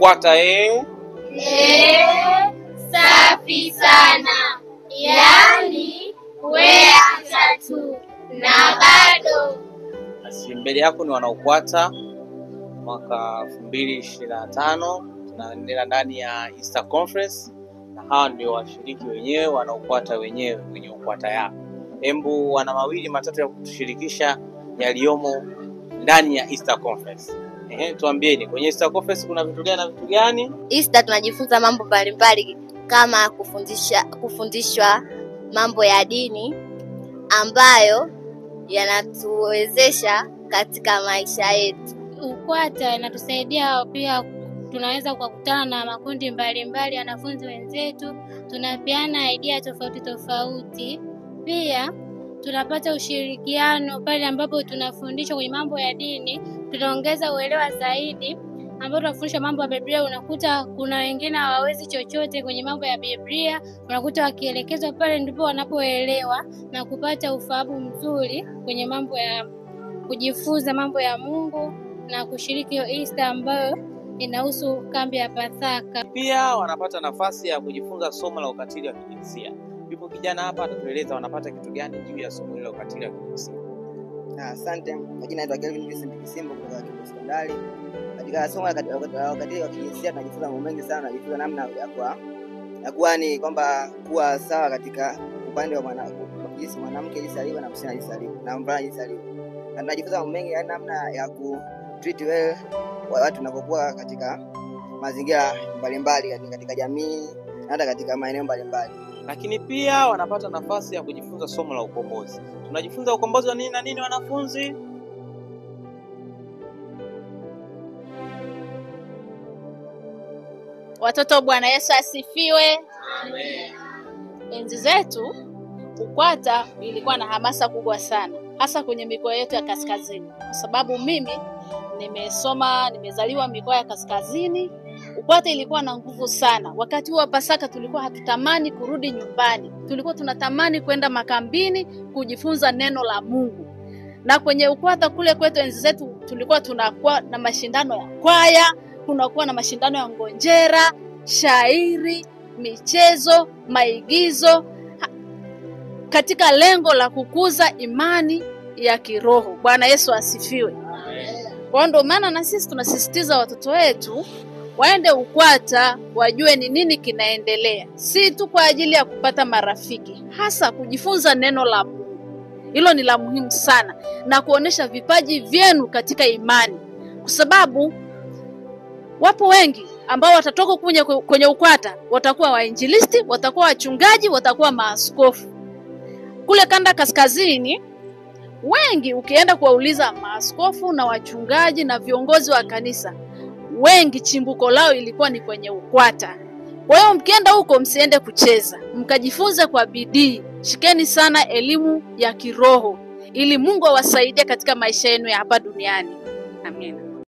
UKWATA safi sana. Yani wewe tu na bado. Basi mbele yako ni wana UKWATA mwaka 2025, tunaendelea ndani ya Easter Conference na hawa ndio washiriki wenyewe wana UKWATA wenyewe kwenye UKWATA yao. Hembu wana mawili matatu ya kutushirikisha yaliomo ndani ya Easter Conference. Tuambieni kwenye Easter Conference kuna vitu gani na vitu gani? Easter tunajifunza mambo mbalimbali kama kufundishwa mambo ya dini ambayo yanatuwezesha katika maisha yetu. UKWATA inatusaidia pia, tunaweza kukutana na makundi mbalimbali wanafunzi wenzetu, tunapeana idea tofauti tofauti. Pia tunapata ushirikiano pale ambapo tunafundishwa kwenye mambo ya dini, tunaongeza uelewa zaidi. Ambapo tunafundishwa mambo ya Biblia, unakuta kuna wengine hawawezi chochote kwenye mambo ya Biblia, unakuta wakielekezwa pale ndipo wanapoelewa na kupata ufahamu mzuri kwenye mambo ya kujifunza mambo ya Mungu na kushiriki Easter ambayo inahusu kambi ya Pasaka. Pia wanapata nafasi ya kujifunza somo la ukatili wa kijinsia. Yupo kijana hapa atatueleza wanapata kitu gani juu ya somo la ukatili wa kijinsia. Asante. Kwa jina naitwa Kelvin Kisimbo kutoka Kibo Sekondari. Katika somo la ukatili wa kijinsia tunajifunza mambo mengi sana, tunajifunza namna ya kuwa ni kwamba kuwa sawa katika upande wa mwanamke jinsi alivyo na msichana jinsi alivyo na mvulana jinsi alivyo. Na tunajifunza mambo mengi namna ya ku treat well watu wanapokuwa katika mazingira mbalimbali katika jamii na hata katika maeneo mbalimbali. Lakini pia wanapata nafasi ya kujifunza somo la ukombozi. Tunajifunza ukombozi wa nini na nini wanafunzi? Watoto, Bwana Yesu asifiwe. Amen. Enzi zetu UKWATA ilikuwa na hamasa kubwa sana, hasa kwenye mikoa yetu ya kaskazini. Kwa sababu mimi nimezaliwa mikoa ya kaskazini, UKWATA ilikuwa na nguvu sana. Wakati wa Pasaka tulikuwa hatutamani kurudi nyumbani. Tulikuwa tunatamani kwenda makambini kujifunza neno la Mungu. Na kwenye UKWATA kule kwetu enzi zetu tulikuwa tunakuwa na mashindano ya kwaya, kunakuwa na mashindano ya ngonjera, shairi, michezo, maigizo katika lengo la kukuza imani ya kiroho. Bwana Yesu asifiwe. Kwa ndio maana na sisi tunasisitiza watoto wetu waende UKWATA wajue ni nini kinaendelea. Si tu kwa ajili ya kupata marafiki, hasa kujifunza neno la Mungu. Hilo ni la muhimu sana, na kuonesha vipaji vyenu katika imani. Kwa sababu wapo wengi ambao watatoka kwenye UKWATA, watakuwa wainjilisti, watakuwa wachungaji, watakuwa maaskofu. Kule kanda kaskazini wengi ukienda kuwauliza maaskofu na wachungaji na viongozi wa kanisa, wengi chimbuko lao ilikuwa ni kwenye UKWATA. Kwa hiyo mkienda huko msiende kucheza, mkajifunze kwa bidii. Shikeni sana elimu ya kiroho ili Mungu awasaidie katika maisha yenu ya hapa duniani. Amina.